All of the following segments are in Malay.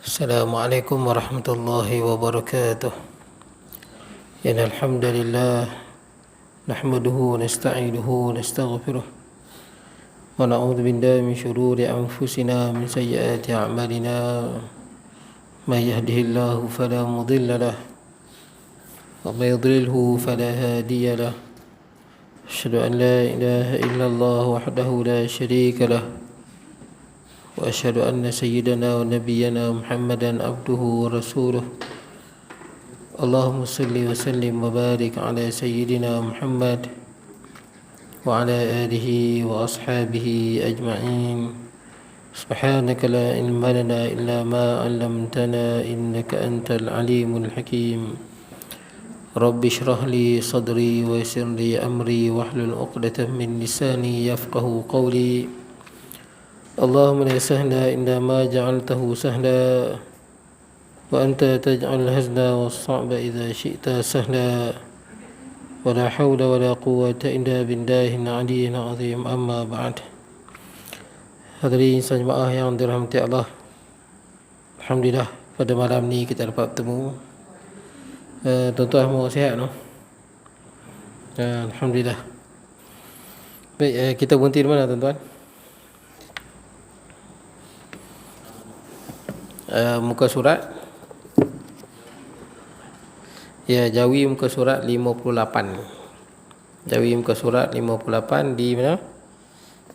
Assalamualaikum warahmatullahi wabarakatuh. Innal hamdalillah nahmaduhu wa nasta'inuhu wa nastaghfiruh wa na'udzu billahi min shururi anfusina min sayyiati a'malina. May yahdihillahu fala mudilla lahu wa may yudlilhu fala hadiya lahu. Asyhadu an la ilaha illallah wahdahu la syarika lahu وأشهد أن سيدنا ونبينا محمدا عبده ورسوله. اللهم صل وسلم وبارك على سيدنا محمد وعلى آله وأصحابه أجمعين. سبحانك لا علم لنا إلا ما علمتنا إنك أنت العليم الحكيم. رب اشرح لي صدري ويسر لي أمري واحلل عقدة من لساني يفقه قولي. اللهم لا سهل إلا ما جعلته سهلا وأنت تجعل الحزن والصعب إذا شئت سهلا ولا حول ولا قوة إلا بالله العلي العظيم. أما بعد. Hadirin jemaah yang dirahmati Allah, alhamdulillah pada malam ni kita dapat bertemu. Tuan-tuan mau sihat no? Alhamdulillah. Baik, kita berhenti di mana tuan-tuan? Muka surat Jawi muka surat 58. Jawi muka surat 58 di mana?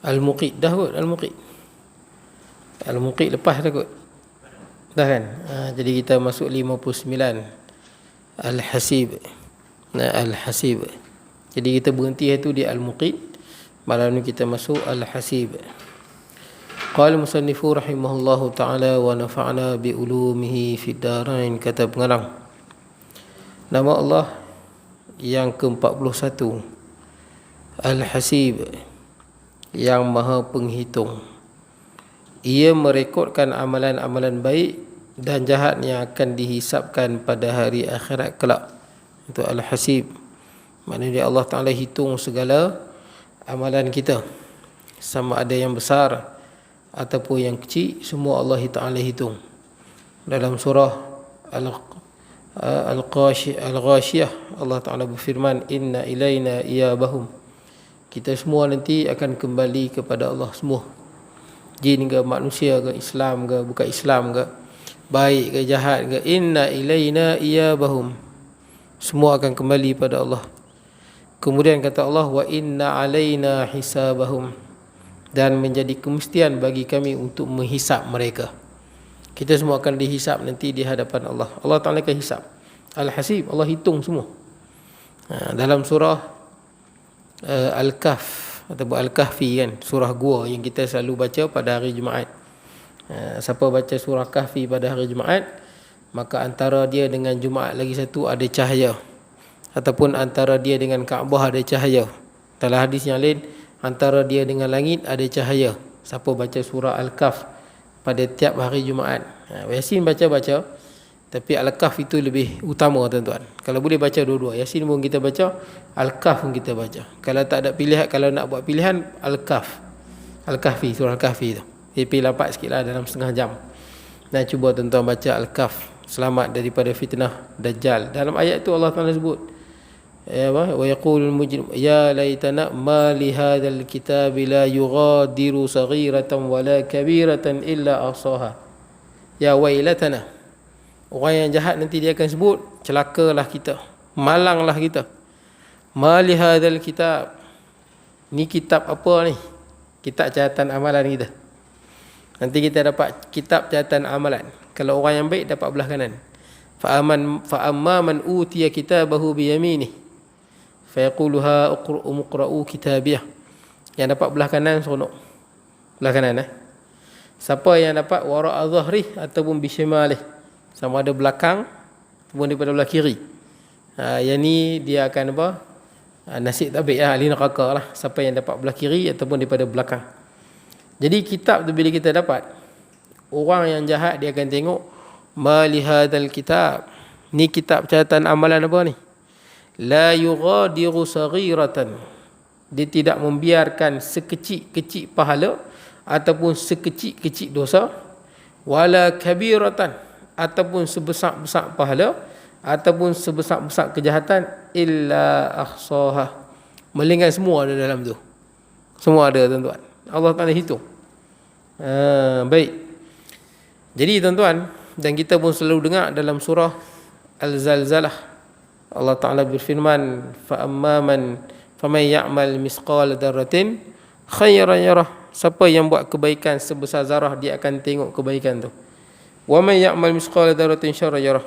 Al-Muqid dah kot. Al-Muqid lepas dah kot. Dah kan? Jadi kita masuk 59 Al-Hasib. Al-Hasib. Jadi kita berhenti itu di Al-Muqid. Malam ni kita masuk Al-Hasib. Qala musannifu rahimahullahu ta'ala wa nafa'na bi ulumihi fid darain. Kata pengarang, nama Allah yang ke-41 Al-Hasib, yang maha penghitung. Ia merekodkan amalan-amalan baik dan jahat yang akan dihisapkan pada hari akhirat kelak. Itu Al-Hasib. Maknanya Allah Ta'ala hitung segala amalan kita, sama ada yang besar ataupun yang kecil, semua Allah Ta'ala hitung. Dalam surah Al-Ghashiyah Allah Ta'ala berfirman, inna ilayna iyabahum. Kita semua nanti akan kembali kepada Allah semua, jin ke manusia ke, Islam ke bukan Islam ke, baik ke jahat ke, inna ilayna iyabahum, semua akan kembali pada Allah. Kemudian kata Allah, wa inna alayna hisabahum, dan menjadi kemestian bagi kami untuk menghisap mereka. Kita semua akan dihisap nanti di hadapan Allah. Allah Ta'ala akan hisap. Al-Hasib, Allah hitung semua. Dalam surah Al-Kahf ataupun Al-Kahfi kan, surah gua yang kita selalu baca pada hari Jumaat. Siapa baca surah Kahfi pada hari Jumaat, maka antara dia dengan Jumaat lagi satu ada cahaya, ataupun antara dia dengan Kaabah ada cahaya. Dalam hadis yang lain, antara dia dengan langit ada cahaya. Siapa baca surah Al-Kahf pada tiap hari Jumaat. Yasin baca-baca, tapi Al-Kahf itu lebih utama tuan-tuan. Kalau boleh baca dua-dua, Yasin pun kita baca, Al-Kahf pun kita baca. Kalau tak ada pilihan, kalau nak buat pilihan, Al-Kahf, Al-Kahfi, surah Al-Kahfi tu. Pilih lambat sikit lah, dalam setengah jam. Dan cuba tuan-tuan baca Al-Kahf, selamat daripada fitnah Dajjal. Dalam ayat tu Allah Ta'ala sebut, wa yaqulul mujrim ya laitana ma li hadzal kitabi la yughadiru saghiratan wala kabiratan illa ahsaha. Ya wailatana, orang yang jahat nanti dia akan sebut, celakalah kita, malanglah kita. Ma li hadzal kitab, ni kitab apa ni? Kitab catatan amalan kita. Nanti kita dapat kitab catatan amalan. Kalau orang yang baik dapat belah kanan. Fa amma man utiya kitabahu bi yaminih fayaquluha uqra'u kitabiyah. Yang dapat belah kanan seronok. Belah kanan Siapa yang dapat wara'a dhahrih ataupun bishimalih, sama ada belakang ataupun daripada belah kiri. Yang ni dia akan apa? Nasib tak baik ahli neraka lah. Siapa yang dapat belah kiri ataupun daripada belakang. Jadi kitab tu bila kita dapat, orang yang jahat dia akan tengok, ma li hadzal kitab, ni kitab catatan amalan apa ni? La yughadiru saghiratan, dia tidak membiarkan sekecil-kecil pahala ataupun sekecil-kecil dosa, wala kabiratan, ataupun sebesar-besar pahala, ataupun sebesar-besar kejahatan, illa ahsaha, melainkan semua ada dalam tu. Semua ada, tuan-tuan. Allah Ta'ala hitung. Baik. Jadi tuan-tuan, dan kita pun selalu dengar dalam surah Al-Zalzalah, Allah Ta'ala berfirman, faman ya'mal misqala dzarratin khairan yarah. Siapa yang buat kebaikan sebesar zarah, dia akan tengok kebaikan tu. Wa man ya'mal misqala dzarratin syarran yarah.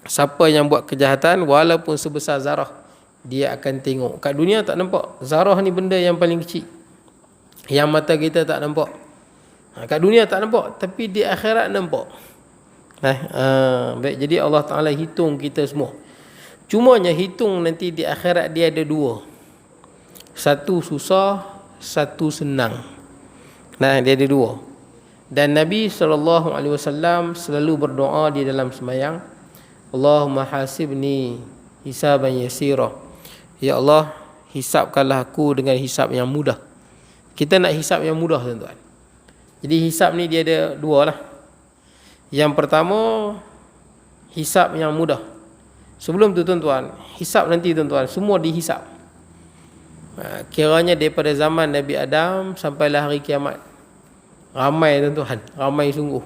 Siapa yang buat kejahatan walaupun sebesar zarah, dia akan tengok. Kat dunia tak nampak. Zarah ni benda yang paling kecil, yang mata kita tak nampak. Kat dunia tak nampak, tapi di akhirat nampak. Baik, jadi Allah Ta'ala hitung kita semua. Cumanya hitung nanti di akhirat dia ada dua. Satu susah, satu senang. Dia ada dua. Dan Nabi SAW selalu berdoa di dalam sembahyang, Allahumma hasibni hisaban yasira. Ya Allah, hisapkanlah aku dengan hisap yang mudah. Kita nak hisap yang mudah, tuan-tuan. Jadi hisap ni dia ada dua lah. Yang pertama, hisap yang mudah. Sebelum tu tuan-tuan, hisap nanti tuan-tuan, semua dihisap. Kiranya daripada zaman Nabi Adam sampailah hari kiamat. Ramai tuan-tuan, ramai sungguh.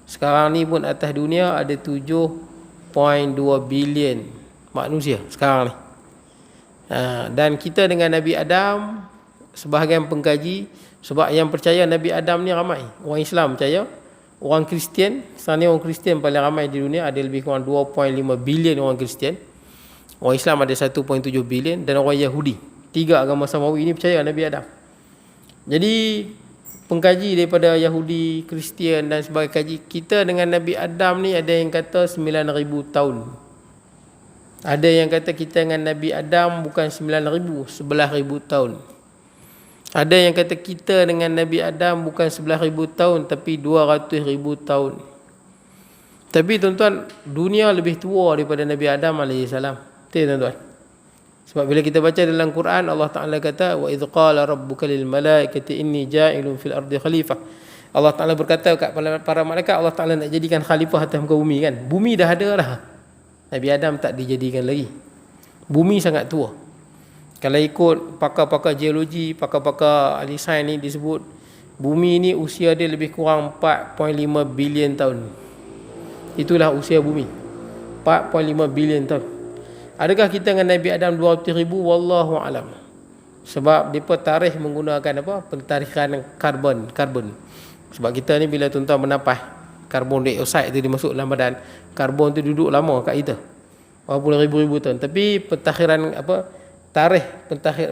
Sekarang ni pun atas dunia ada 7.2 bilion manusia sekarang ni. Dan kita dengan Nabi Adam, sebahagian pengkaji, sebab yang percaya Nabi Adam ni ramai. Orang Islam percaya, orang Kristian, sekarang ni orang Kristian paling ramai di dunia, ada lebih kurang 2.5 bilion orang Kristian. Orang Islam ada 1.7 bilion, dan orang Yahudi. 3 agama samawi ini percaya Nabi Adam. Jadi pengkaji daripada Yahudi, Kristian dan sebagainya kaji, kita dengan Nabi Adam ni ada yang kata 9,000 tahun. Ada yang kata kita dengan Nabi Adam bukan 9,000, 11,000 tahun. Ada yang kata kita dengan Nabi Adam bukan 11,000 tahun, tapi 200,000 tahun. Tapi tuan-tuan, dunia lebih tua daripada Nabi Adam AS. Betul tuan-tuan? Sebab bila kita baca dalam Quran, Allah Ta'ala kata, wa idh qala rabbuka lil malaikati inni ja'ilun fil ardi khalifah. Allah Ta'ala berkata kepada para malaikat, Allah Ta'ala nak jadikan khalifah atas muka bumi kan. Bumi dah ada dah. Nabi Adam tak dijadikan lagi. Bumi sangat tua. Kalau ikut pakar-pakar geologi, pakar-pakar ahli sains ni disebut, bumi ni usia dia lebih kurang 4.5 bilion tahun. Itulah usia bumi. 4.5 bilion tahun. Adakah kita dengan Nabi Adam 200,000? Wallahu alam. Sebab mereka tarikh menggunakan apa? Pentarikhan karbon. Sebab kita ni bila tuan-tuan menapah karbon dioksida tu dimasuk dalam badan, karbon tu duduk lama kat kita. Walaupun ribu-ribu tahun. Tapi pentarikhan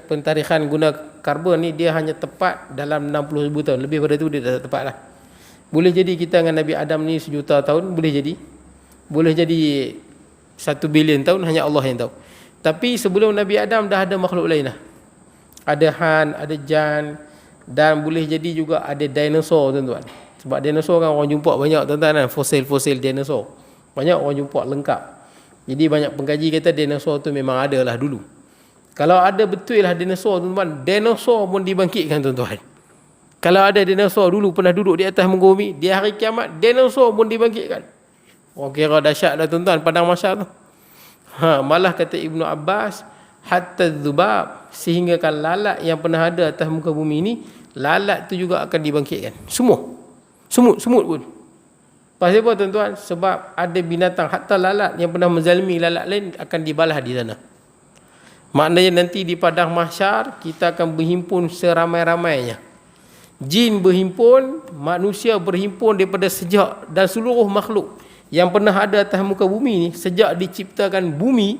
pentarikhan guna karbon ni dia hanya tepat dalam 60,000 tahun. Lebih pada tu dia dah tepat lah. Boleh jadi kita dengan Nabi Adam ni 1,000,000 tahun, boleh jadi. Boleh jadi 1 bilion tahun, hanya Allah yang tahu. Tapi sebelum Nabi Adam dah ada makhluk lain lah. Ada han, ada jan, dan boleh jadi juga ada dinosaur tuan-tuan. Sebab dinosaur kan orang jumpa banyak tuan-tuan kan, fosil-fosil dinosaur. Banyak orang jumpa lengkap. Jadi banyak pengkaji kata dinosaur tu memang ada lah dulu. Kalau ada betul lah dinosaur tuan-tuan, dinosaur pun dibangkitkan tuan-tuan. Kalau ada dinosaur dulu pernah duduk di atas muka bumi, di hari kiamat dinosaur pun dibangkitkan. Orang kira dahsyat dah tuan-tuan padang mahsyar tu. Malah kata Ibnu Abbas, hatta dzubab, sehingga kan lalat yang pernah ada atas muka bumi ini, lalat tu juga akan dibangkitkan. Semua. Semut pun. Pasal apa tuan-tuan? Sebab ada binatang, hatta lalat yang pernah menzalimi lalat lain akan dibalas di sana. Maknanya nanti di padang mahsyar kita akan berhimpun seramai-ramainya. Jin berhimpun, manusia berhimpun daripada sejak, dan seluruh makhluk yang pernah ada atas muka bumi ni, sejak diciptakan bumi,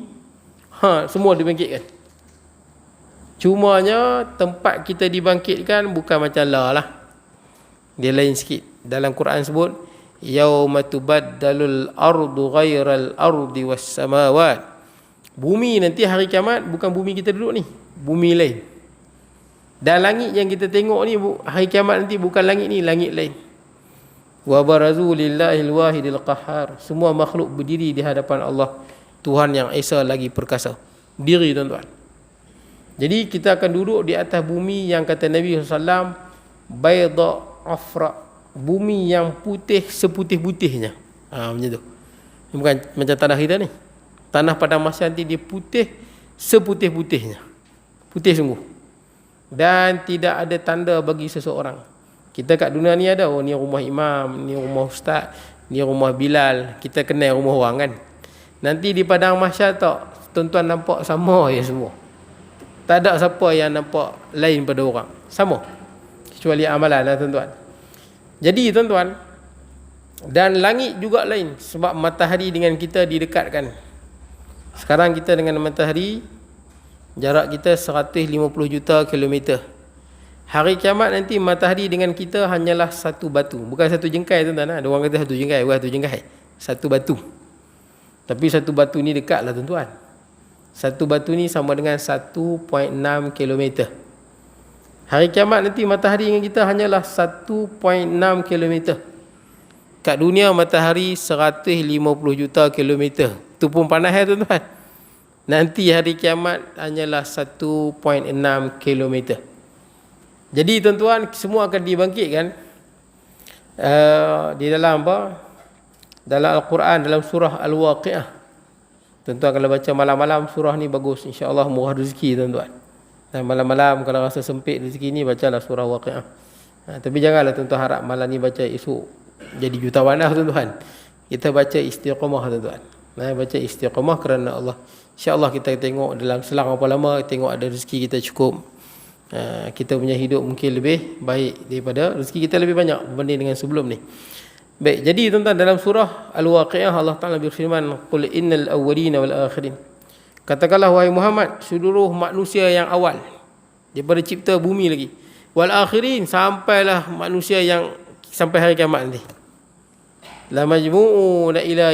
semua dibangkitkan. Cumanya tempat kita dibangkitkan bukan macam lah. Dia lain sikit. Dalam Quran sebut, yauma tubaddalul ardu ghairal ardi was samawat. Bumi nanti hari kiamat bukan bumi kita duduk ni, bumi lain. Dan langit yang kita tengok ni hari kiamat nanti bukan langit ni, langit lain. Wa barazu lillahil wahidil qahhar. Semua makhluk berdiri di hadapan Allah, Tuhan yang esa lagi perkasa. Diri tuan-tuan. Jadi kita akan duduk di atas bumi yang kata Nabi SAW, bayda afra, bumi yang putih seputih-putihnya. Macam tu. Bukan macam tanah kita ni. Tanah padang mahsyar nanti dia putih seputih-putihnya. Putih sungguh. Dan tidak ada tanda bagi seseorang. Kita kat dunia ni ada, oh ni rumah imam, ni rumah ustaz, ni rumah Bilal. Kita kenal rumah orang kan. Nanti di padang mahsyar tak, tuan-tuan nampak sama je semua. Tak ada siapa yang nampak lain pada orang. Sama. Kecuali amalan lah tuan-tuan. Jadi tuan-tuan, dan langit juga lain. Sebab matahari dengan kita didekatkan. Sekarang kita dengan matahari, jarak kita 150 juta kilometer. Hari kiamat nanti matahari dengan kita hanyalah satu batu. Bukan satu jengkai tuan-tuan. Ada orang kata satu jengkai. Bukan satu jengkai. Satu batu. Tapi satu batu ni dekat lah tuan-tuan. Satu batu ni sama dengan 1.6 kilometer. Hari kiamat nanti matahari dengan kita hanyalah 1.6 kilometer. Kat dunia matahari 150 juta kilometer. Itu pun panas ya tuan-tuan. Nanti hari kiamat hanyalah 1.6 kilometer. Jadi tuan-tuan, semua akan dibangkitkan di dalam apa? Dalam Al-Quran, dalam surah Al-Waqi'ah. Tuan-tuan kalau baca malam-malam surah ni bagus, insya-Allah murah rezeki tuan-tuan. Dan malam-malam kalau rasa sempit rezeki ni bacalah surah Waqi'ah. Tapi janganlah tuan-tuan harap malam ni baca esok jadi jutawan lah tuan-tuan. Kita baca istiqamah tuan-tuan. Baca istiqamah kerana Allah. Insya-Allah kita tengok dalam selang apa lama, tengok ada rezeki kita cukup. Kita punya hidup mungkin lebih baik daripada rezeki kita lebih banyak berbanding dengan sebelum ni. Baik, jadi tuan-tuan dalam surah Al-Waqi'ah Allah Ta'ala berfirman, "Qul innal awwalina wal akhirin." Katakanlah wahai Muhammad, seluruh manusia yang awal daripada cipta bumi lagi, wal akhirin, sampailah manusia yang sampai hari kiamat nanti. La majmu'una ila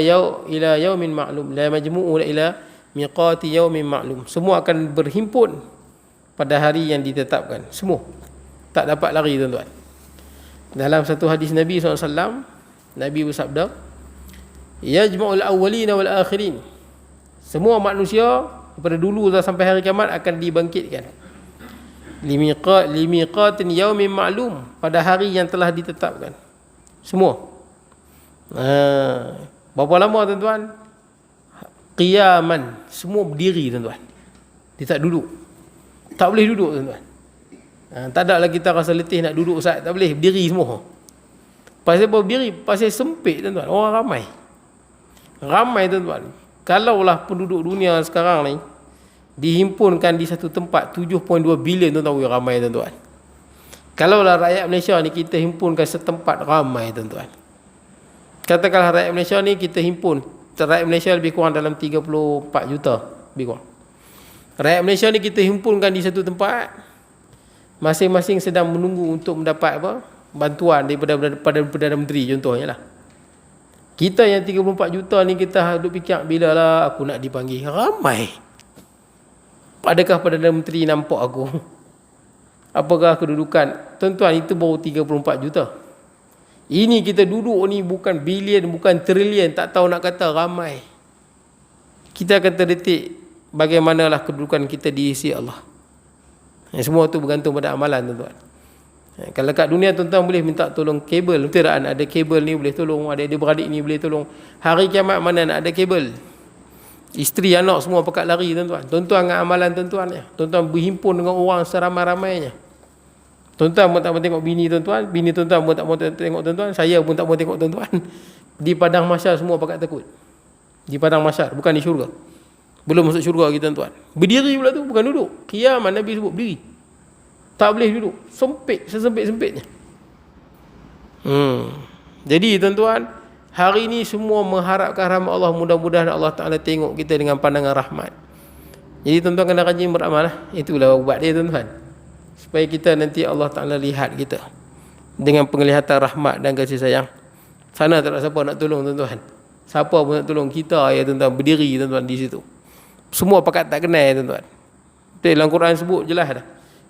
yaumin ma'lum. La majmu'una ila miqati yaumin ma'lum. Semua akan berhimpun pada hari yang ditetapkan. Semua tak dapat lari tuan-tuan. Dalam satu hadis Nabi SAW, Nabi bersabda, "Yajma'ul awwalina wal akhirin." Semua manusia daripada dulu sampai hari kiamat akan dibangkitkan. Limiqatin yaumin ma'lum, pada hari yang telah ditetapkan. Semua. Berapa lama tuan-tuan? Qiyaman, semua berdiri tuan-tuan. Dia tak duduk. Tak boleh duduk tuan-tuan. Tak ada lagi kita rasa letih nak duduk Ustaz, tak boleh, berdiri semua. Pasal apa berdiri? Pasal sempit tuan-tuan. Orang ramai. Ramai tuan-tuan. Kalaulah penduduk dunia sekarang ni dihimpunkan di satu tempat 7.2 bilion tuan-tuan, ramai tuan-tuan. Kalaulah rakyat Malaysia ni kita himpunkan setempat, ramai tuan-tuan. Katakanlah rakyat Malaysia ni kita himpun, rakyat Malaysia lebih kurang dalam 34 juta lebih kurang. Rakyat Malaysia ni kita himpunkan di satu tempat, masing-masing sedang menunggu untuk mendapat apa? Bantuan daripada Perdana Menteri contohnya lah. Kita yang 34 juta ni kita duduk fikir, bila lah aku nak dipanggil. Ramai. Adakah Perdana Menteri nampak aku? Apakah kedudukan? Tuan-tuan, itu baru 34 juta. Ini kita duduk ni bukan bilion, bukan trilion, tak tahu nak kata ramai. Kita akan terdetik bagaimanalah kedudukan kita di sisi Allah. Semua tu bergantung pada amalan tuan-tuan. Kalau kat dunia tuan-tuan boleh minta tolong kabel, betul tak? Ada kabel ni boleh tolong, ada beradik ni boleh tolong. Hari kiamat mana nak ada kabel? Isteri anak semua pakat lari tuan-tuan. Tuan-tuan dengan amalan tuan-tuan ya. Tuan-tuan berhimpun dengan orang seramai-ramainya. Tuan-tuan pun tak mau tengok bini tuan-tuan, bini tuan-tuan pun tak mau tengok tuan-tuan, saya pun tak mau tengok tuan-tuan. Di padang mahsyar semua pakat takut. Di padang mahsyar, bukan di syurga. Belum masuk syurga kita tuan-tuan. Berdiri pula tu, bukan duduk. Qiyamah Nabi sebut berdiri. Tak boleh duduk. Sempit, sesempit-sempitnya. Jadi tuan-tuan, hari ini semua mengharapkan rahmat Allah. Mudah-mudahan Allah Ta'ala tengok kita dengan pandangan rahmat. Jadi tuan-tuan kena rajin beramal lah. Itulah ubat dia tuan-tuan. Supaya kita nanti Allah Ta'ala lihat kita dengan penglihatan rahmat dan kasih sayang. Sana tak ada siapa nak tolong tuan-tuan. Siapa pun nak tolong kita ya tuan-tuan. Berdiri tuan-tuan di situ. Semua pakat tak kenal tuan-tuan. Dalam Quran sebut jelas dah.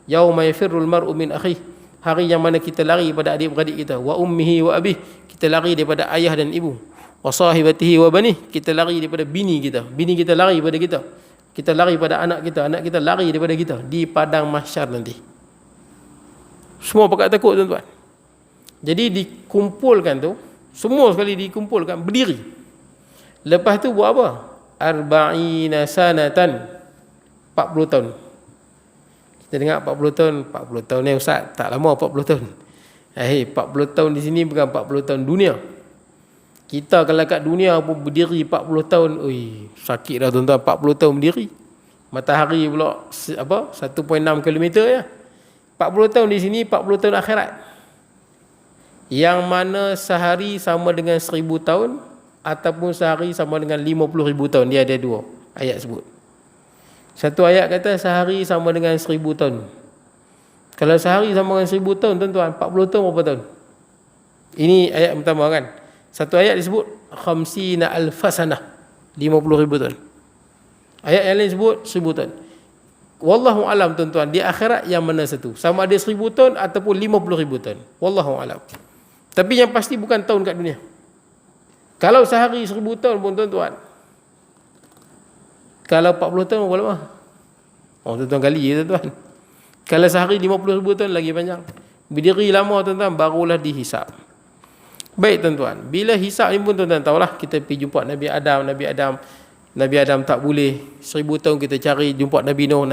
Yauma yafirrul mar'u min akhihi, hari yang mana kita lari pada adik-beradik kita, wa ummihi wa abih, kita lari daripada ayah dan ibu, wa sahibatihi wa banih, kita lari daripada bini kita lari daripada kita, kita lari pada anak kita lari daripada kita di padang mahsyar nanti. Semua pakat takut tuan-tuan. Jadi dikumpulkan tu, semua sekali dikumpulkan, berdiri. Lepas tu buat apa? Arba'ina sanatan, 40 tahun. Kita dengar 40 tahun, 40 tahun ni Ustaz, tak lama 40 tahun. 40 tahun di sini bukan 40 tahun dunia. Kita kalau kat dunia pun berdiri 40 tahun, oi, sakit dah tuan-tuan, 40 tahun berdiri. Matahari pula 1.6 km ya. 40 tahun di sini, 40 tahun akhirat. Yang mana sehari sama dengan 1000 tahun ataupun sehari sama dengan 50,000 tahun. Dia ada dua ayat sebut. Satu ayat kata sehari sama dengan 1000 tahun. Kalau sehari sama dengan 1000 tahun tuan-tuan, 40 tahun berapa tahun? Ini ayat pertama kan. Satu ayat disebut khamsina alfasanah, 50,000 tahun. Ayat yang lain sebut 1000 tahun. Wallahu alam tuan-tuan, di akhirat yang mana satu? Sama ada 1000 tahun ataupun 50,000 tahun. Wallahu alam. Tapi yang pasti bukan tahun kat dunia. Kalau sehari 1000 tahun pun tuan-tuan, kalau 40 tahun berapa lama? Tuan-tuan kali ya tuan-tuan. Kalau sehari 50,000 tahun lagi panjang. Berdiri lama tuan-tuan, barulah dihisap. Baik tuan-tuan, bila hisap ni pun tuan-tuan tahulah, kita pergi jumpa Nabi Adam tak boleh. 1000 tahun kita cari jumpa Nabi Nuh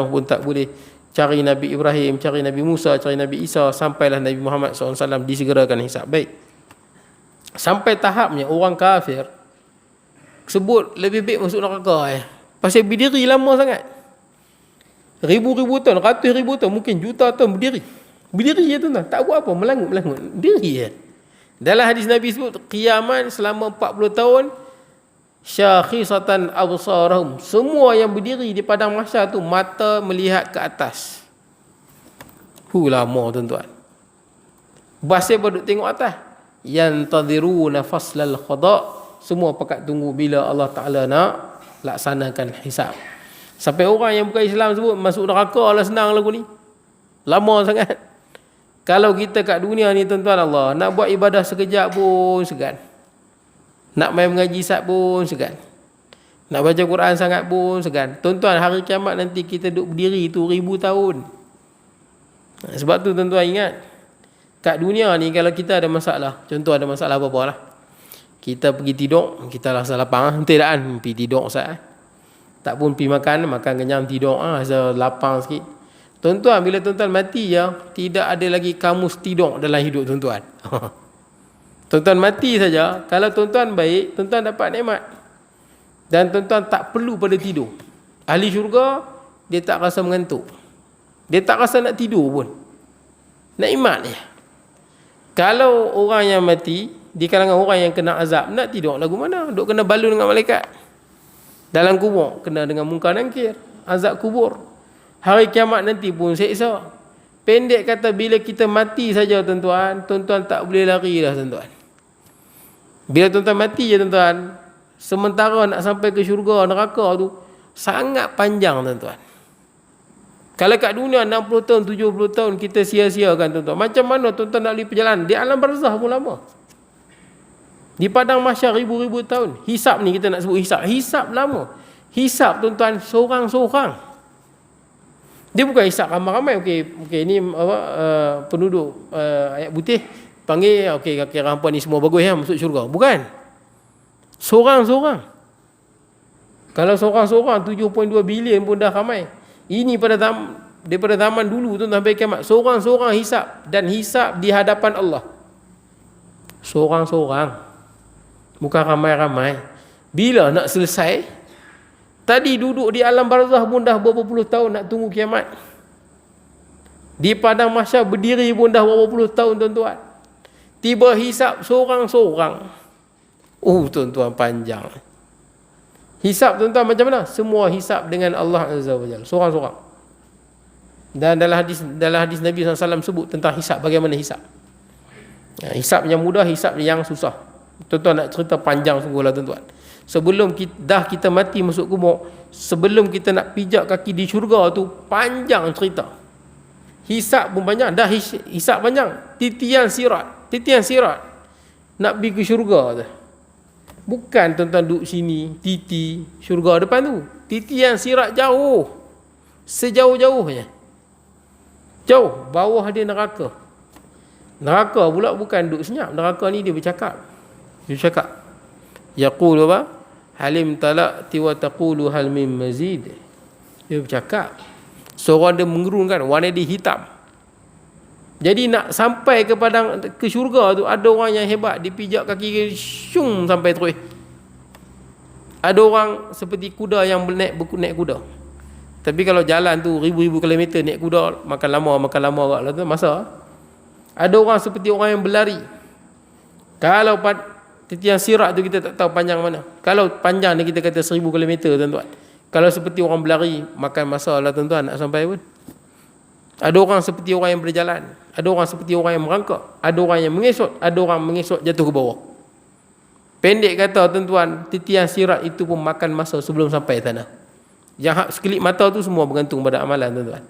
pun tak boleh. Cari Nabi Ibrahim, cari Nabi Musa, cari Nabi Isa, sampailah Nabi Muhammad SAW disegerakan hisap. Baik. Sampai tahapnya orang kafir sebut lebih baik masuk neraka pasal berdiri lama sangat. Ribu-ribu tahun, ratus ribu tahun, mungkin juta tahun berdiri. Berdiri je tuan-tuan, tak buat apa, melangut. Berdiri je. Dalam hadis Nabi sebut qiyaman selama 40 tahun, syakhisatan absarahum. Semua yang berdiri di padang mahsyar tu mata melihat ke atas. Lama tuan-tuan. Basir duduk tengok atas. Yantadhiruna faslal qada. Semua pakat tunggu bila Allah Ta'ala nak laksanakan hisab. Sampai orang yang bukan Islam sebut masuk neraka lah senang lagu ni. Lama sangat. Kalau kita kat dunia ni tuan-tuan, Allah nak buat ibadah sekejap pun segan. Nak main mengaji sat pun segan. Nak baca Quran sangat pun segan. Tuan-tuan, hari kiamat nanti kita duduk berdiri tu 1000 tahun. Sebab tu tuan-tuan ingat, kat dunia ni kalau kita ada masalah, contoh ada masalah apa-apa lah, kita pergi tidur, kita rasa lapang, tidak kan, pergi tidur Ustaz. Tak pun pergi makan kenyang, tidur, rasa lapang sikit. Tuan-tuan, bila tuan-tuan mati ya, tidak ada lagi kamus tidur dalam hidup tuan-tuan. Tuan-tuan mati saja, kalau tuan-tuan baik, tuan-tuan dapat nikmat. Dan tuan-tuan tak perlu pada tidur. Ahli syurga, dia tak rasa mengantuk. Dia tak rasa nak tidur pun. Nikmat dia. Kalau orang yang mati, di kalangan orang yang kena azab, nak tidur lagu mana? Duk kena balun dengan malaikat. Dalam kubur, kena dengan munkar nakir. Azab kubur. Hari kiamat nanti pun seksa. Pendek kata, bila kita mati saja tuan-tuan, tuan-tuan tak boleh lari dah tuan-tuan. Bila tuan-tuan mati je tuan-tuan, sementara nak sampai ke syurga, neraka tu sangat panjang tuan-tuan. Kalau kat dunia 60 tahun, 70 tahun kita sia-siakan tuan-tuan. Macam mana tuan-tuan nak beli perjalanan? Di alam barzah pun lama. Di padang mahsyar ribu-ribu tahun. Hisap ni kita nak sebut hisap. Hisap lama. Hisap tuan-tuan seorang-seorang. Dia bukan hisap ramai-ramai. Okey ni penduduk ayat putih panggil kira hampa ni semua bagus ya masuk syurga. Bukan. Seorang-seorang. Kalau seorang-seorang 7.2 bilion pun dah ramai. Ini daripada zaman dulu tu sampai kiamat. Seorang-seorang hisap dan hisap di hadapan Allah. Seorang-seorang. Bukan ramai-ramai. Bila nak selesai? Tadi duduk di alam barzah pun dah berapa puluh tahun nak tunggu kiamat. Di padang mahsyar berdiri pun dah berapa puluh tahun tuan-tuan. Tiba hisap seorang-seorang. Tuan-tuan panjang. Hisap tuan-tuan macam mana? Semua hisap dengan Allah Azza wa Jalla. Seorang-seorang. Dan dalam hadis Nabi SAW sebut tentang hisap, bagaimana hisap. Hisap yang mudah, hisap yang susah. Tuan-tuan nak cerita panjang sungguh lah tuan-tuan. Sebelum kita mati masuk kubur, sebelum kita nak pijak kaki di syurga tu, panjang cerita. Hisap pun banyak, dah hisap panjang. Titian sirat. Nak pergi ke syurga tu. Bukan tuan-tuan duduk sini, titi syurga depan tu. Titian sirat jauh. Sejauh-jauhnya. Jauh, bawah dia neraka. Neraka pula bukan duduk senyap. Neraka ni dia bercakap. Dia bercakap. Yaqulu apa? Halim talaqti wa taqulu hal min mazid. Dia bercakap. Seorang dia mengerunkan, warna dia hitam. Jadi nak sampai ke syurga tu, ada orang yang hebat, dia pijak kaki syung sampai terus. Ada orang seperti kuda yang naik kuda. Tapi kalau jalan tu ribu-ribu kilometer naik kuda, makan lama agaklah tu masa. Ada orang seperti orang yang berlari. Kalau titian sirat tu kita tak tahu panjang mana. Kalau panjang ni kita kata 1000 kilometer tuan-tuan. Kalau seperti orang berlari, makan masa lah tuan-tuan nak sampai pun. Ada orang seperti orang yang berjalan. Ada orang seperti orang yang merangkak. Ada orang yang mengesot. Ada orang mengesot jatuh ke bawah. Pendek kata tuan-tuan, titian sirat itu pun makan masa sebelum sampai tanah. Yang sekelip mata tu semua bergantung pada amalan tuan-tuan.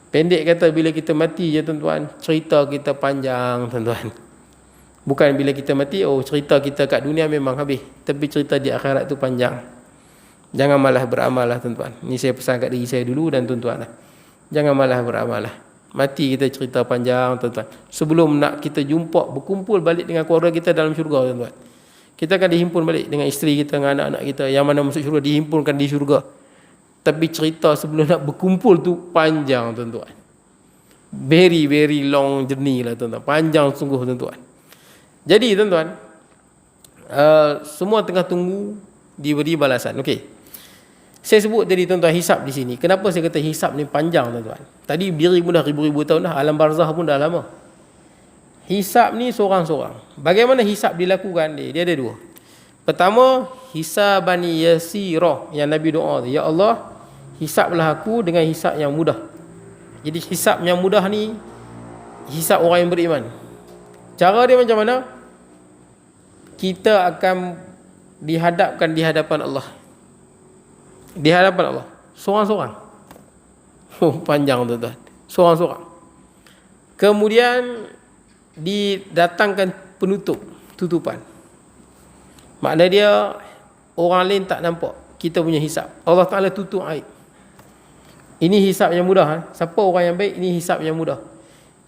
Pendek kata, bila kita mati je tuan-tuan, cerita kita panjang tuan-tuan. Bukan bila kita mati, cerita kita kat dunia memang habis. Tapi cerita di akhirat tu panjang. Jangan malah beramal lah tuan-tuan. Ini saya pesan kat diri saya dulu dan tuan-tuan lah. Jangan malah beramal lah. Mati kita cerita panjang tuan-tuan. Sebelum nak kita jumpa, berkumpul balik dengan keluarga kita dalam syurga tuan-tuan. Kita akan dihimpun balik dengan isteri kita, dengan anak-anak kita. Yang mana masuk syurga, dihimpunkan di syurga. Tapi cerita sebelum nak berkumpul tu panjang tuan-tuan. Very very long journey lah tuan-tuan. Panjang sungguh tuan-tuan. Jadi tuan-tuan, semua tengah tunggu diberi balasan. Okey. Saya sebut tadi tuan-tuan hisap di sini. Kenapa saya kata hisap ni panjang tuan-tuan? Tadi diri pun dah ribu-ribu tahun dah. Alam barzah pun dah lama. Hisap ni seorang-seorang. Bagaimana hisap dilakukan? Dia ada dua. Pertama, hisaban yasirah yang Nabi doa tu. Ya Allah, hisaplah aku dengan hisap yang mudah. Jadi hisap yang mudah ni hisap orang yang beriman. Cara dia macam mana? Kita akan dihadapkan di hadapan Allah. Di hadapan Allah. Seorang-seorang. Panjang tuan-tuan. Seorang-seorang. Kemudian didatangkan tutupan. Makna dia orang lain tak nampak kita punya hisap. Allah Ta'ala tutup aib. Ini hisap yang mudah. Siapa orang yang baik, ini hisap yang mudah.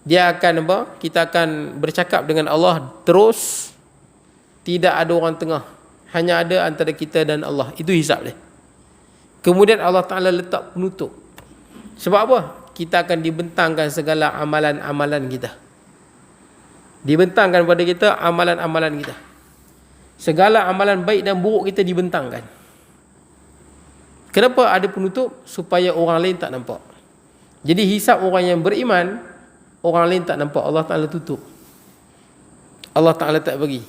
Dia akan apa? Kita akan bercakap dengan Allah terus. Tidak ada orang tengah. Hanya ada antara kita dan Allah. Itu hisap dia. Kemudian Allah Ta'ala letak penutup. Sebab apa? Kita akan dibentangkan segala amalan-amalan kita. Dibentangkan pada kita amalan-amalan kita. Segala amalan baik dan buruk kita dibentangkan. Kenapa ada penutup? Supaya orang lain tak nampak. Jadi hisap orang yang beriman, orang lain tak nampak. Allah Ta'ala tutup. Allah Ta'ala tak bagi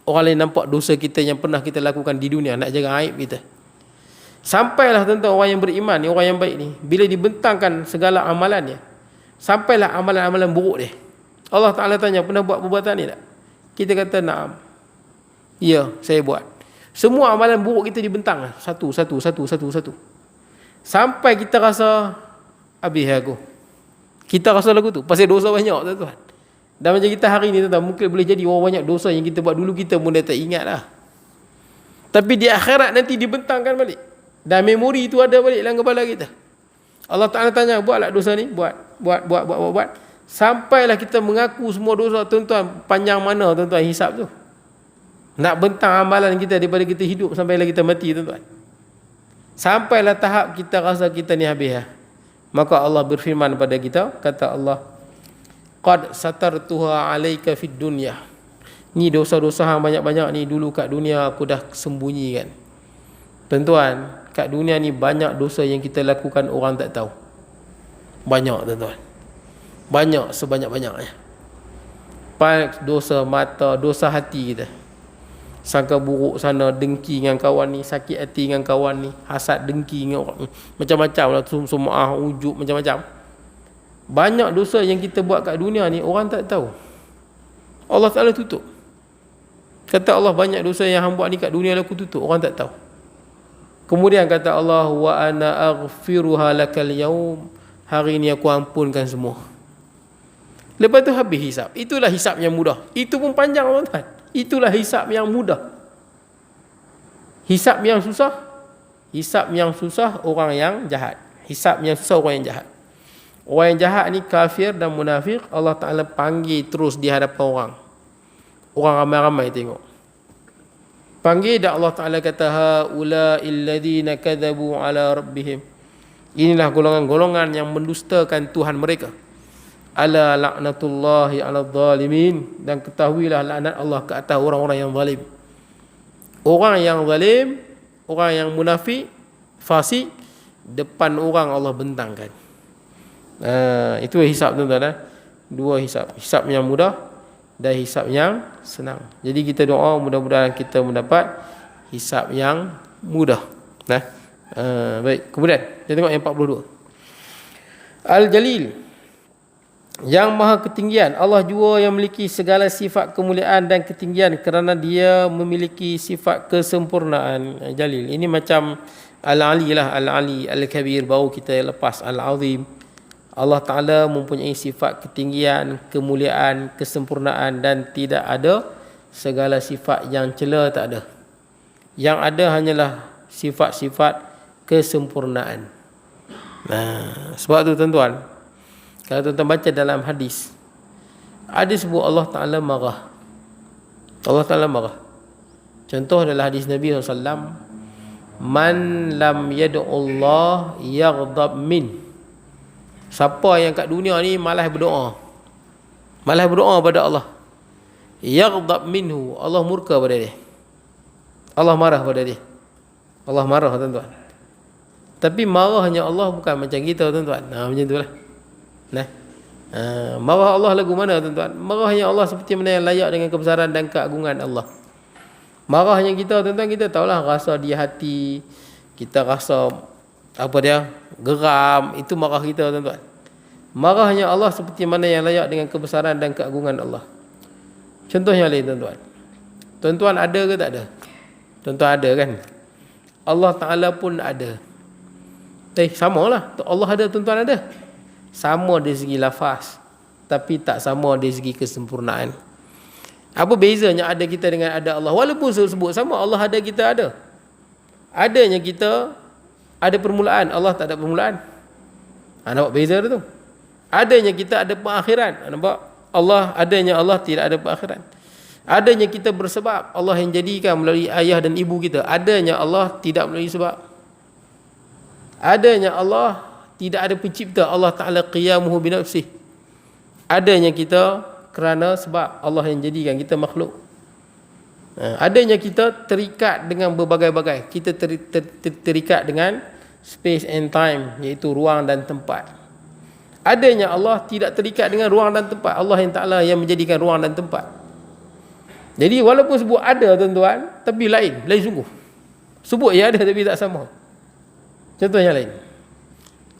orang lain nampak dosa kita yang pernah kita lakukan di dunia. Nak jaga aib kita. Sampailah tentang orang yang beriman ni, orang yang baik ni, bila dibentangkan segala amalannya, sampailah amalan-amalan buruk dia. Allah Ta'ala tanya, pernah buat perbuatan ni tak? Kita kata, naam. Ya, saya buat. Semua amalan buruk kita dibentang. Satu. Sampai kita rasa, habis aku. Kita rasa lagu tu. Pasal dosa banyak tuan-tuan. Dan macam kita hari ni tuan-tuan, mungkin boleh jadi orang banyak dosa yang kita buat dulu, kita pun dah tak ingat lah. Tapi di akhirat nanti dibentangkan balik. Dan memori itu ada balik dalam kepala kita. Allah Ta'ala tanya, buatlah dosa ni? Buat. Sampailah kita mengaku semua dosa tuan-tuan. Panjang mana tuan-tuan hisap tu? Nak bentang amalan kita daripada kita hidup sampailah kita mati tuan-tuan. Sampailah tahap kita rasa kita ni habis lah. Maka Allah berfirman pada kita, kata Allah, qad satartuha alaika fid dunya. Ni dosa-dosa yang banyak-banyak ni dulu kat dunia aku dah sembunyikan. Tuan-tuan, kat dunia ni banyak dosa yang kita lakukan orang tak tahu. Banyak tuan-tuan. Banyak sebanyak-banyaknya. Dosa mata, dosa hati kita. Sangka buruk sana, dengki dengan kawan ni, sakit hati dengan kawan ni, hasad dengki dengan orang ni, macam-macam lah, sum'ah, ujub, macam-macam. Banyak dosa yang kita buat kat dunia ni orang tak tahu. Allah Ta'ala tutup. Kata Allah, banyak dosa yang hang buat ni kat dunia aku tutup, orang tak tahu. Kemudian kata Allah, wa ana aghfiruha lakal yaum. Hari ni aku ampunkan semua. Lepas tu habis hisap. Itulah hisap yang mudah. Itu pun panjang tuan-tuan. Itulah hisap yang mudah. Hisap yang susah, hisap yang susah orang yang jahat. Hisap yang susah orang yang jahat. Orang yang jahat ni kafir dan munafik, Allah Ta'ala panggil terus di hadapan orang. Orang ramai-ramai tengok. Panggil dan Allah Ta'ala kata haula'il ladzina kadzabu ala rabbihim. Inilah golongan-golongan yang mendustakan Tuhan mereka. Ala la'natullahi ala zalimin. Dan ketahuilah laknat Allah ke atas orang-orang yang zalim. Orang yang zalim, orang yang munafik, fasik, depan orang Allah bentangkan. Itu hisab tuan-tuan. Dua hisab. Hisab yang mudah dan hisab yang senang. Jadi kita doa mudah-mudahan kita mendapat hisab yang mudah. Baik. Kemudian kita tengok yang 42. Al-Jalil, yang maha ketinggian. Allah jua yang memiliki segala sifat kemuliaan dan ketinggian kerana dia memiliki sifat kesempurnaan. Jalil ini macam Al-Ali lah. Al-Ali, Al-Kabir, baru kita lepas Al-Azim. Allah Ta'ala mempunyai sifat ketinggian, kemuliaan, kesempurnaan dan tidak ada segala sifat yang cela, tak ada. Yang ada hanyalah sifat-sifat kesempurnaan. Sebab tu tuan-tuan, kalau tuan-tuan baca dalam hadis, ada sebut Allah Ta'ala marah. Allah Ta'ala marah. Contoh adalah hadis Nabi SAW, man lam yad'ullah yaghdab min. Siapa yang kat dunia ni malas berdoa, malas berdoa pada Allah, yaghdab minhu, Allah murka pada dia, Allah marah pada dia. Allah marah tuan-tuan. Tapi marahnya Allah bukan macam kita tuan-tuan. Macam itulah. Marah Allah lagu mana tuan-tuan? Marahnya Allah seperti mana yang layak dengan kebesaran dan keagungan Allah. Marahnya kita tuan-tuan, kita tahulah rasa di hati, kita rasa apa dia, geram, itu marah kita tuan-tuan. Marahnya Allah seperti mana yang layak dengan kebesaran dan keagungan Allah. Contoh yang lain tuan-tuan. Tuan-tuan ada ke tak ada? Tuan-tuan ada kan? Allah Ta'ala pun ada. Samalah. Allah ada, tuan-tuan ada. Sama dari segi lafaz, tapi tak sama dari segi kesempurnaan. Apa bezanya ada kita dengan ada Allah? Walaupun sebut sama, Allah ada, kita ada. Adanya kita ada permulaan, Allah tak ada permulaan. Nampak beza tu? Adanya kita ada perakhiran. Nampak? Adanya Allah tidak ada perakhiran. Adanya kita bersebab, Allah yang jadikan melalui ayah dan ibu kita. Adanya Allah tidak melalui sebab. Adanya Allah tidak ada pencipta, Allah Ta'ala qiyamuhu binafsih. Adanya kita kerana sebab, Allah yang jadikan kita makhluk. Adanya kita terikat dengan berbagai-bagai. Kita terikat dengan space and time, iaitu ruang dan tempat. Adanya Allah tidak terikat dengan ruang dan tempat. Allah yang Ta'ala yang menjadikan ruang dan tempat. Jadi walaupun sebut ada tuan-tuan, tapi lain sungguh. Sebut ya ada tapi tak sama. Contoh yang lain,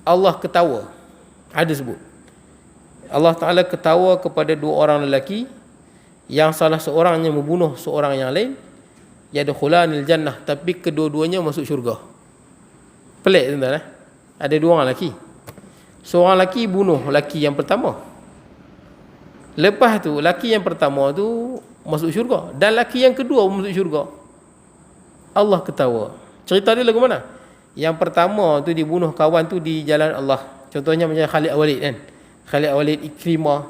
Allah ketawa. Ada sebut Allah Ta'ala ketawa kepada dua orang lelaki, yang salah seorangnya membunuh seorang yang lain, yadkhulanil jannah, tapi kedua-duanya masuk syurga. Pelik tuan-tuan. Ada dua orang lelaki. Seorang lelaki bunuh lelaki yang pertama. Lepas tu lelaki yang pertama tu masuk syurga, dan lelaki yang kedua masuk syurga. Allah ketawa. Cerita dia lagu mana? Yang pertama tu dibunuh kawan tu di jalan Allah. Contohnya macam Khalid Al-Walid kan. Khalid Al-Walid, Ikrimah.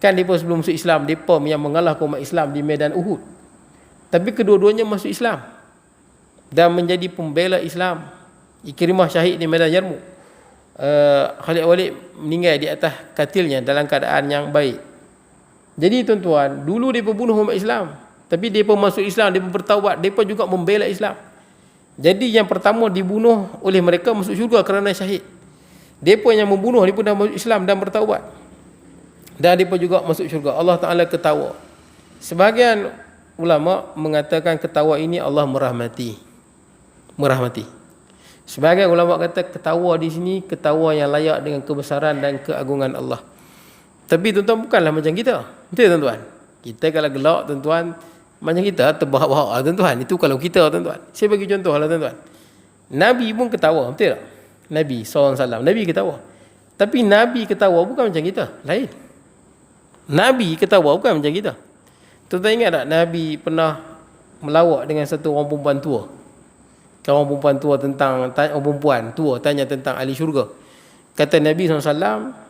Kan mereka sebelum masuk Islam, mereka yang mengalahkan umat Islam di medan Uhud. Tapi kedua-duanya masuk Islam dan menjadi pembela Islam. Ikrimah syahid di medan Yarmuk. Khalid Al-Walid meninggal di atas katilnya dalam keadaan yang baik. Jadi tuan-tuan, dulu mereka bunuh umat Islam, tapi mereka masuk Islam, mereka bertaubat, mereka juga membela Islam. Jadi yang pertama dibunuh oleh mereka masuk syurga kerana syahid. Mereka yang membunuh, mereka dah masuk Islam dan bertaubat, dan mereka juga masuk syurga. Allah Ta'ala ketawa. Sebahagian ulama mengatakan ketawa ini Allah merahmati. Sebahagian ulama kata ketawa di sini ketawa yang layak dengan kebesaran dan keagungan Allah. Tapi tuan-tuan bukanlah macam kita. Betul tuan-tuan? Kita kalau gelak tuan-tuan, macam kita terbahak-bahak tuan-tuan. Itu kalau kita tuan-tuan. Saya bagi contoh lah tuan-tuan. Nabi pun ketawa, betul tak? Nabi SAW, Nabi ketawa. Tapi Nabi ketawa bukan macam kita, lain. Nabi ketawa bukan macam kita. Tuan-tuan ingat tak Nabi pernah melawak dengan satu orang perempuan tua? Orang perempuan tua tentang, orang perempuan tua tanya tentang ahli syurga. Kata Nabi SAW,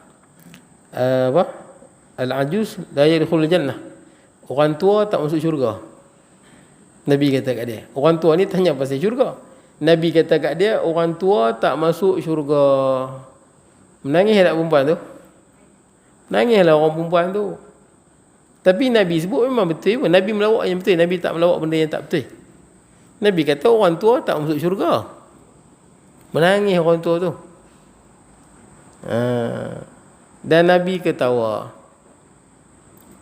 Apa? Al-ajuz la yadkhulul jannah. Orang tua tak masuk syurga. Nabi kata kat dia. Orang tua ni tanya pasal syurga. Nabi kata kat dia, orang tua tak masuk syurga. Menangis tak perempuan tu? Menangislah orang perempuan tu. Tapi Nabi sebut memang betul pun. Nabi melawak yang betul. Nabi tak melawak benda yang tak betul. Nabi kata orang tua tak masuk syurga. Menangis orang tua tu. Dan Nabi ketawa.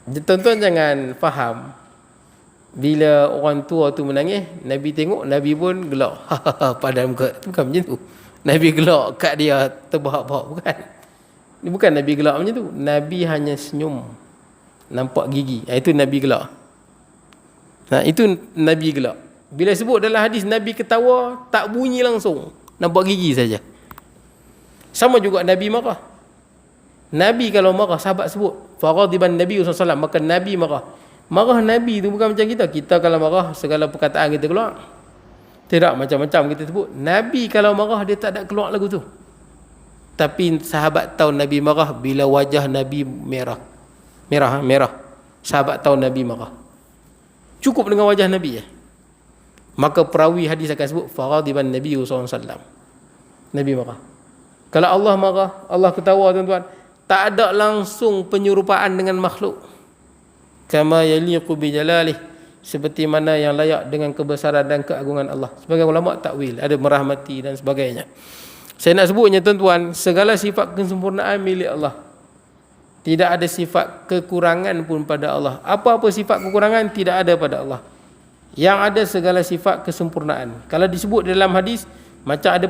Tuan-tuan jangan faham. Bila orang tua tu menangis, Nabi tengok, Nabi pun gelak. Padahal muka. Bukan macam tu. Nabi gelak kat dia terbahak-bahak. Bukan. Ini bukan Nabi gelak macam tu. Nabi hanya senyum. Nampak gigi. Itu Nabi gelak. Itu Nabi gelak. Bila sebut dalam hadis Nabi ketawa, tak bunyi langsung. Nampak gigi saja. Sama juga Nabi marah. Nabi kalau marah, sahabat sebut, faghadiban Nabi SAW, maka Nabi marah. Marah Nabi tu bukan macam kita. Kita kalau marah, segala perkataan kita keluar. Tidak, macam-macam kita sebut. Nabi kalau marah, dia tak ada keluar lagu tu. Tapi sahabat tahu Nabi marah bila wajah Nabi merah. Merah. Sahabat tahu Nabi marah. Cukup dengan wajah Nabi je. Maka perawi hadis akan sebut faghadiban Nabi SAW. Nabi marah. Kalau Allah marah, Allah ketawa, tuan-tuan, tak ada langsung penyerupaan dengan makhluk. Kama yaliqu bi jalalih, seperti mana yang layak dengan kebesaran dan keagungan Allah. Sebagai ulama takwil, ada merahmati dan sebagainya. Saya nak sebutnya, tuan-tuan, segala sifat kesempurnaan milik Allah. Tidak ada sifat kekurangan pun pada Allah. Apa-apa sifat kekurangan tidak ada pada Allah. Yang ada segala sifat kesempurnaan. Kalau disebut dalam hadis macam ada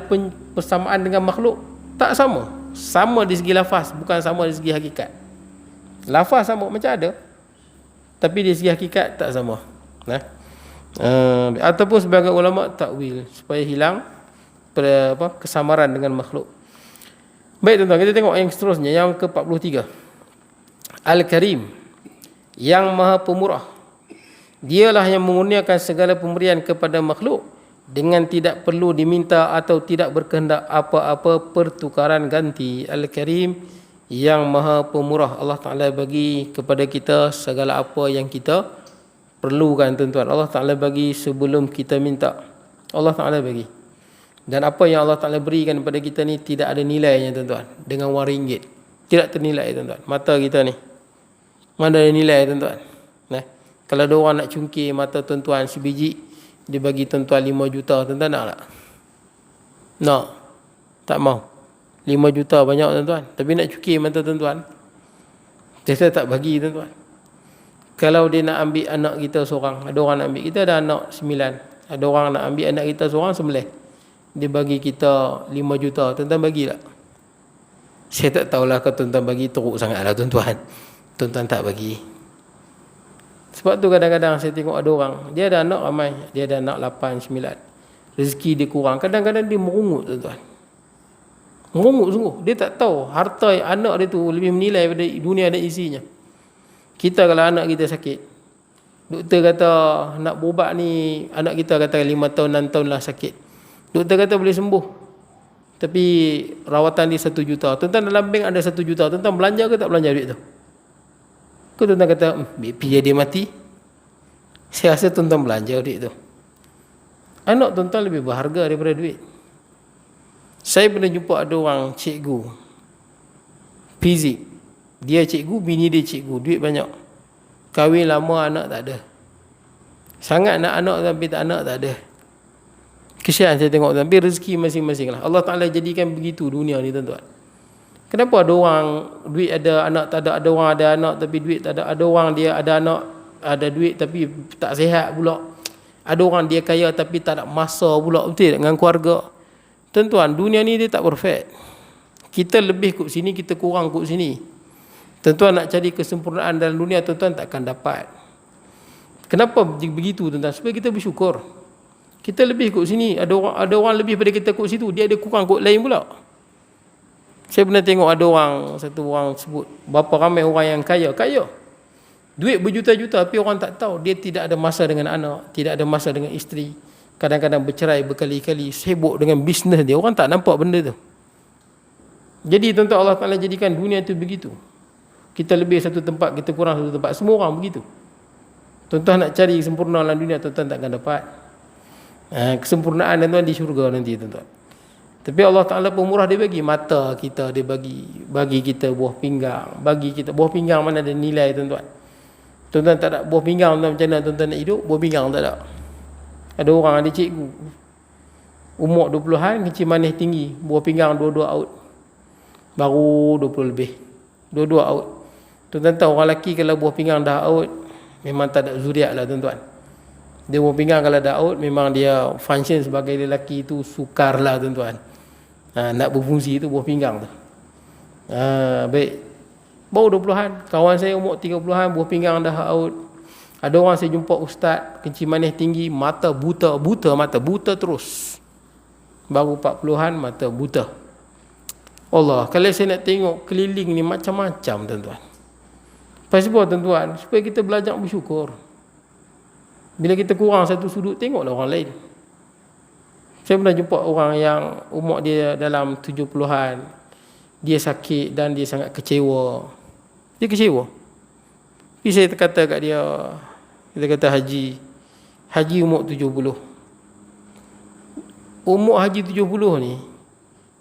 persamaan dengan makhluk, tak sama. Sama di segi lafaz, bukan sama di segi hakikat. Lafaz sama macam ada, tapi di segi hakikat tak sama. Ataupun sebagai ulama takwil supaya hilang kesamaran dengan makhluk. Baik, tuan-tuan, kita tengok yang seterusnya, yang ke-43. Al-Karim, yang maha pemurah. Dialah yang mengurniakan segala pemberian kepada makhluk dengan tidak perlu diminta atau tidak berkehendak apa-apa pertukaran ganti. Al-Karim, yang maha pemurah. Allah Ta'ala bagi kepada kita segala apa yang kita perlukan, tuan-tuan. Allah Ta'ala bagi sebelum kita minta. Allah Ta'ala bagi. Dan apa yang Allah Ta'ala berikan kepada kita ni tidak ada nilainya, tuan-tuan. Dengan wang ringgit tidak ternilai, tuan-tuan. Mata kita ni mana ada nilai, tuan-tuan. Kalau ada orang nak cungkir mata tuan-tuan sebiji, dia bagi tuan-tuan 5 juta, tuan-tuan nak tak? Nak? Tak mau. 5 juta banyak, tuan-tuan. Tapi nak cungkir mata tuan-tuan, dia tak bagi, tuan-tuan. Kalau dia nak ambil anak kita seorang, ada orang nak ambil, kita ada anak 9, ada orang nak ambil anak kita seorang 9, dia bagi kita 5 juta, tuan-tuan bagi tak? Saya tak tahulah kalau tuan-tuan bagi teruk sangatlah, tuan-tuan. Tuan-tuan tak bagi. Sebab tu kadang-kadang saya tengok ada orang, dia ada anak ramai, dia ada anak 8, 9, rezeki dia kurang, kadang-kadang dia merungut, tuan-tuan. Merungut sungguh. Dia tak tahu harta anak dia tu lebih menilai pada dunia dan isinya. Kita kalau anak kita sakit, doktor kata nak berubat ni, anak kita kata 5 tahun 6 tahun lah sakit, doktor kata boleh sembuh, tapi rawatan dia 1 juta. Tuan-tuan dalam bank ada 1 juta, tuan-tuan belanja ke tak belanja duit tu? Ke tuan-tuan kata BP dia mati? Saya rasa tuan-tuan belanja duit tu. Anak tuan-tuan lebih berharga daripada duit. Saya pernah jumpa ada orang cikgu fizik. Dia cikgu, bini dia cikgu, duit banyak. Kahwin lama, anak tak ada. Sangat nak anak tapi tak anak tak ada. Kesian saya tengok, tapi rezeki masing-masing lah. Allah Ta'ala jadikan begitu dunia ni, tuan-tuan. Kenapa ada orang duit ada, anak tak ada? Ada orang ada anak tapi duit tak ada. Ada orang dia ada anak, ada duit tapi tak sihat pula. Ada orang dia kaya tapi tak ada masa pula, betul, dengan keluarga. Tuan-tuan, dunia ni dia tak perfect. Kita lebih kot sini, kita kurang kot sini. Tuan-tuan nak cari kesempurnaan dalam dunia, tuan-tuan takkan dapat. Kenapa begitu, tuan-tuan? Supaya kita bersyukur. Kita lebih kot sini, ada orang lebih pada kita kot situ, dia ada kurang kot lain pula. Saya pernah tengok ada orang, satu orang sebut, berapa ramai orang yang kaya. Duit berjuta-juta, tapi orang tak tahu dia tidak ada masa dengan anak, tidak ada masa dengan isteri. Kadang-kadang bercerai berkali-kali, sibuk dengan bisnes dia. Orang tak nampak benda tu. Jadi tuan-tuan, Allah Ta'ala jadikan dunia itu begitu. Kita lebih satu tempat, kita kurang satu tempat. Semua orang begitu. Tuan-tuan nak cari sempurna dalam dunia, tuan-tuan takkan dapat. Kesempurnaan tuan-tuan di syurga nanti, tuan-tuan. Tapi Allah Ta'ala pemurah, dia bagi mata kita, dia bagi kita buah pinggang. Bagi kita buah pinggang mana ada nilai, tuan-tuan. Tuan-tuan tak ada buah pinggang, tuan-tuan, macam mana tuan-tuan nak hidup? Buah pinggang tak ada. Ada orang, ada cikgu, umur 20-an, kecil manis tinggi, buah pinggang 22 out. Baru 20 lebih. 22 out. Tuan-tuan tahu orang lelaki kalau buah pinggang dah out, memang tak ada zuriat lah, tuan-tuan. Dia buah pinggang kalau dah out, memang dia function sebagai lelaki tu sukar lah, tuan-tuan. Nak berfungsi tu buah pinggang tu. Baik. Baru 20-an. Kawan saya umur 30-an, buah pinggang dah out. Ada orang saya jumpa ustaz, kencing manis tinggi, mata buta terus. Baru 40-an, mata buta. Allah, kalau saya nak tengok keliling ni macam-macam, tuan-tuan. Pasal apa, tuan-tuan? Supaya kita belajar bersyukur. Bila kita kurang satu sudut, tengoklah orang lain. Saya pernah jumpa orang yang umur dia dalam 70-an. Dia sakit dan dia sangat kecewa. Dia kecewa. Tapi saya kata kat dia, kita kata Haji umur 70. Umur Haji 70 ni,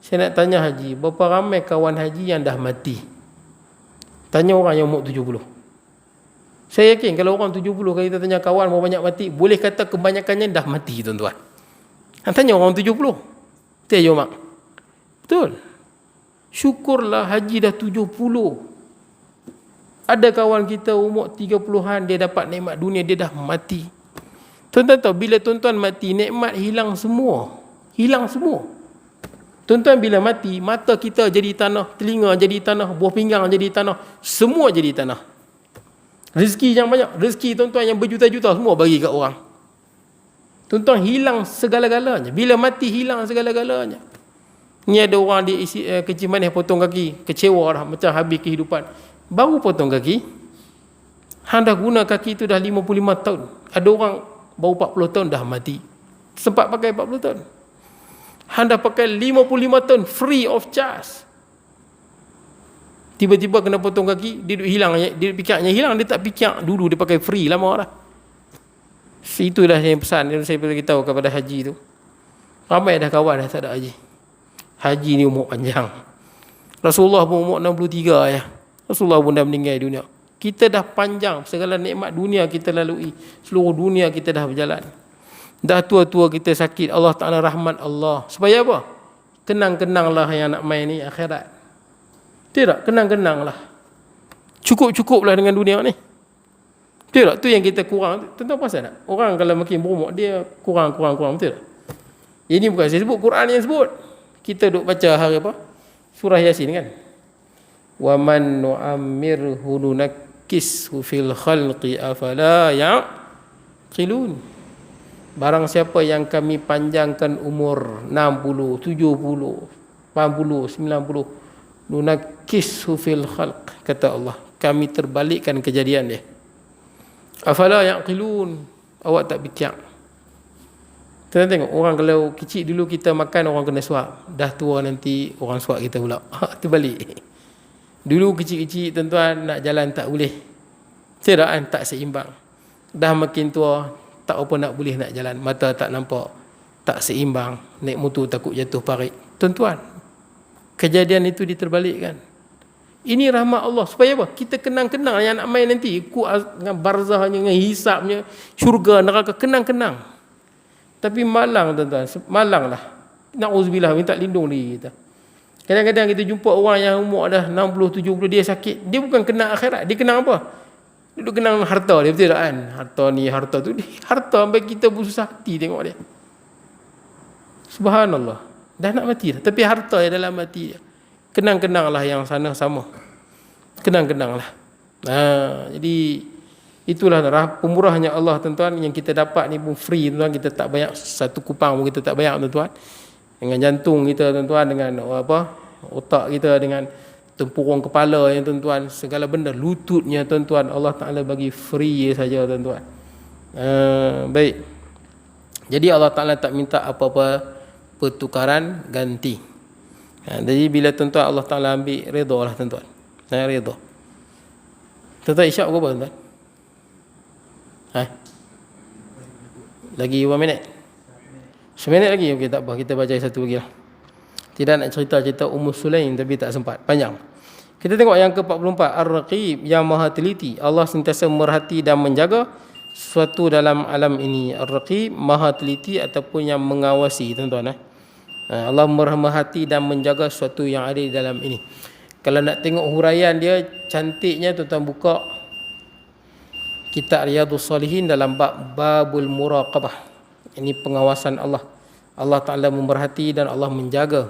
saya nak tanya Haji, berapa ramai kawan Haji yang dah mati? Tanya orang yang umur 70. Saya yakin kalau orang 70, kalau kita tanya kawan berapa banyak mati, boleh kata kebanyakannya dah mati, tuan-tuan. Tanya orang 70. Betul je, Mak? Betul. Syukurlah Haji dah 70. Ada kawan kita umur 30-an, dia dapat nikmat dunia, dia dah mati. Tuan-tuan tahu, bila tuan-tuan mati, nikmat hilang semua. Hilang semua. Tuan-tuan bila mati, mata kita jadi tanah, telinga jadi tanah, buah pinggang jadi tanah, semua jadi tanah. Rezeki yang banyak, rezeki tuan-tuan yang berjuta-juta semua bagi kat orang. Tuan-tuan hilang segala-galanya. Bila mati hilang segala-galanya. Ni ada orang dia isi kecil manis potong kaki, kecewa dah macam habis kehidupan. Baru potong kaki. Hang dah guna kaki tu dah 55 tahun. Ada orang baru 40 tahun dah mati. Sempat pakai 40 tahun. Hang dah pakai 55 tahun free of charge. Tiba-tiba kena potong kaki, dia hilang, dia pikirnya hilang, dia tak fikir dulu dia pakai free lama dah. Itulah yang pesan yang saya beritahu kepada Haji tu. Ramai dah kawan dah tak ada Haji. Haji ni umur panjang. Rasulullah pun umur 63 ya. Rasulullah pun dah meninggal dunia. Kita dah panjang, segala nikmat dunia kita lalui, seluruh dunia kita dah berjalan. Dah tua-tua kita sakit, Allah Ta'ala rahmat Allah. Supaya apa? Kenang-kenanglah yang nak main ni akhirat. Tidak, kenang-kenanglah. Cukup-cukuplah dengan dunia ni. Tidak, tu yang kita kurang. Tentu pasal tak? Orang kalau makin berumur, dia kurang. Betul tak? Ini bukan saya sebut, Quran yang sebut. Kita duk baca hari apa? Surah Yasin kan? Wa man nu'ammirhu nunakkishu fil khalqi afala ya'qilun. Barang siapa yang kami panjangkan umur 60, 70, 80, 90, nunakkishu fil khalq, kata Allah, kami terbalikkan kejadian dia. Afala ya'qilun, awak tak bijak. Kita tengok orang kalau kecil dulu kita makan orang kena suap, dah tua nanti orang suap kita pula. Terbalik. Dulu kecil-kecil tuan-tuan nak jalan tak boleh. Tidak kan, tak seimbang. Dah makin tua tak apa nak boleh nak jalan, mata tak nampak, tak seimbang, naik motor takut jatuh parit. Tuan-tuan, kejadian itu diterbalikkan. Ini rahmat Allah. Supaya apa? Kita kenang-kenang yang nak main nanti, ikut dengan barzahnya, dengan hisapnya, syurga, neraka, kenang-kenang. Tapi malang tuan-tuan, malanglah. Na'udzubillah, minta lindung diri kita. Kadang-kadang kita jumpa orang yang umur dah 60, 70, dia sakit. Dia bukan kenang akhirat, dia kenang apa? Dia kenang harta dia, betul tak kan? Harta ni, harta tu. Harta sampai kita bersusah hati tengok dia. Subhanallah. Dah nak mati dah, tapi harta yang dalam mati dia. Kenang-kenanglah yang sana sama. Kenang-kenanglah. Jadi itulah pemurahnya Allah tuan-tuan, yang kita dapat ni pun free tuan-tuan, kita tak bayar satu kupang pun kita tak bayar tuan-tuan. Dengan jantung kita tuan-tuan, dengan otak kita, dengan tempurung kepala yang tuan-tuan, segala benda, lututnya tuan-tuan, Allah Ta'ala bagi free saja tuan-tuan. Baik. Jadi Allah Ta'ala tak minta apa-apa pertukaran ganti. Jadi bila tuan-tuan Allah Ta'ala ambil, redha lah tuan-tuan. Redha. Tuan-tuan isyak berapa tuan? Ha? Lagi berapa minit? 1 minit lagi? Okey, tak apa. Kita baca satu lagi lah. Tidak nak cerita-cerita Sulaim tapi tak sempat. Panjang. Kita tengok yang ke-44. Ar-Raqib, yang maha teliti. Allah sentiasa merhati dan menjaga sesuatu dalam alam ini. Ar-Raqib, maha teliti ataupun yang mengawasi, tuan-tuan. Allah merhati dan menjaga sesuatu yang ada di dalam ini. Kalau nak tengok huraian dia, cantiknya tuan-tuan buka kitab Riyadhus Salihin dalam babul muraqabah. Ini pengawasan Allah. Allah Ta'ala memerhati dan Allah menjaga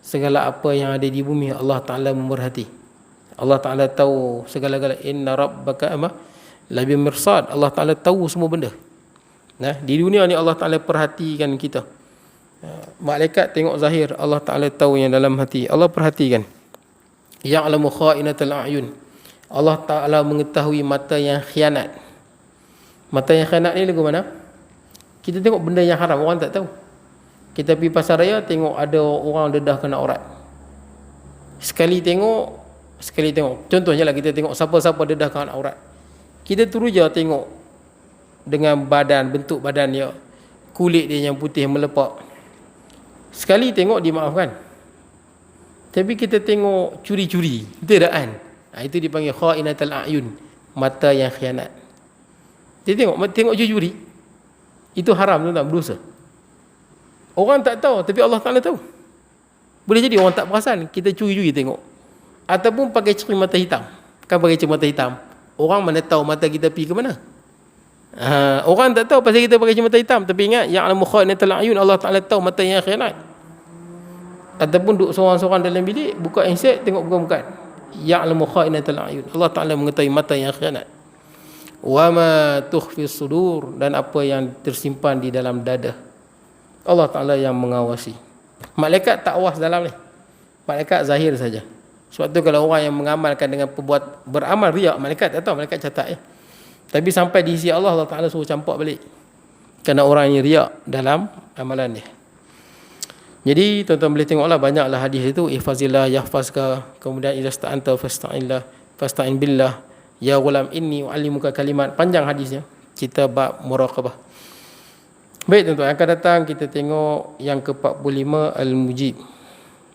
segala apa yang ada di bumi. Allah Ta'ala memerhati. Allah Ta'ala tahu segala-gala. Inna rabbaka labi mirsad. Allah Ta'ala tahu semua benda. Nah, di dunia ni Allah Ta'ala perhatikan kita. Malaikat tengok zahir, Allah Ta'ala tahu yang dalam hati. Allah perhatikan. Ya'lamu kha'inatal a'yun. Allah Ta'ala mengetahui mata yang khianat. Mata yang khianat ni lagu mana? Kita tengok benda yang haram, orang tak tahu. Kita pergi pasar raya, tengok ada orang dedah kena aurat. Sekali tengok. Contohnya lah, kita tengok siapa-siapa dedah kena aurat. Kita teruja tengok dengan badan, bentuk badan dia, kulit dia yang putih melepak. Sekali tengok dimaafkan. Tapi kita tengok curi-curi, itu dah kan. Itu dipanggil kha'inatul a'yun, mata yang khianat. Dia tengok curi-curi, itu haram, tu tak berdosa. Orang tak tahu, tapi Allah Ta'ala tahu. Boleh jadi orang tak perasan, kita curi-curi tengok. Ataupun pakai cermin mata hitam. Kan pakai cermin mata hitam, orang mana tahu mata kita pergi ke mana? Orang tak tahu pasal kita pakai cermin mata hitam. Tapi ingat, ya'lamu kha'inatul a'yun, Allah Ta'ala tahu mata yang khianat. Ataupun duduk seorang-seorang dalam bilik, buka handset, tengok bukan-bukan. Ya'lamu kha'inatul a'yun, Allah Ta'ala mengetahui mata yang khianat. Wa ma tukhfi sudur, dan apa yang tersimpan di dalam dada, Allah Ta'ala yang mengawasi. Malaikat tak awas dalam ni. Malaikat zahir saja. Sebab tu kalau orang yang mengamalkan dengan beramal riak, malaikat tak tahu, malaikat catat. Tapi sampai di sisi Allah, Allah Ta'ala suruh campak balik. Kerana orang ini riak dalam amalan dia. Jadi tuan-tuan boleh tengoklah, banyaklah hadis itu. Ihfazillah yahfazka. Kemudian idza sta'anta fasta'in billah. Ya ghulam inni u'allimuka kalimat. Panjang hadisnya. Kita bab muraqabah. Baik tuan-tuan, akan datang kita tengok yang ke-45 Al-Mujib.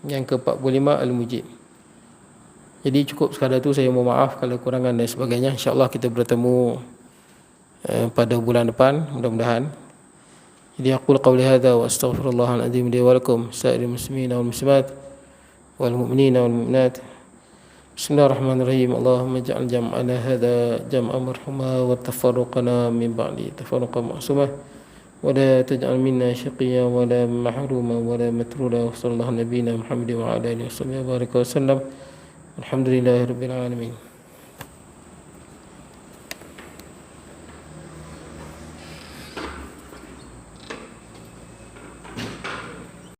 Yang ke-45 Al-Mujib. Jadi cukup sekadar tu, saya mohon maaf kalau kurangan dan sebagainya. InsyaAllah kita bertemu pada bulan depan, mudah-mudahan. Jadi aqul qawli hadha wa astaghfirullahal azim li wa lakum sa'iril muslimina wal muslimat wal mu'minina wal mu'minat. Bismillahirrahmanirrahim. Allahumma ij'al jam'ana hadha jam'an marhuma wa tafarruqana min ba'di tafarruqan ma'sumah. ولا تجعل منا شقيا ولا محروما ولا مترودا وصلى الله على نبينا محمد وعلى اله وصحبه وبارك وسلم. الحمد لله رب العالمين.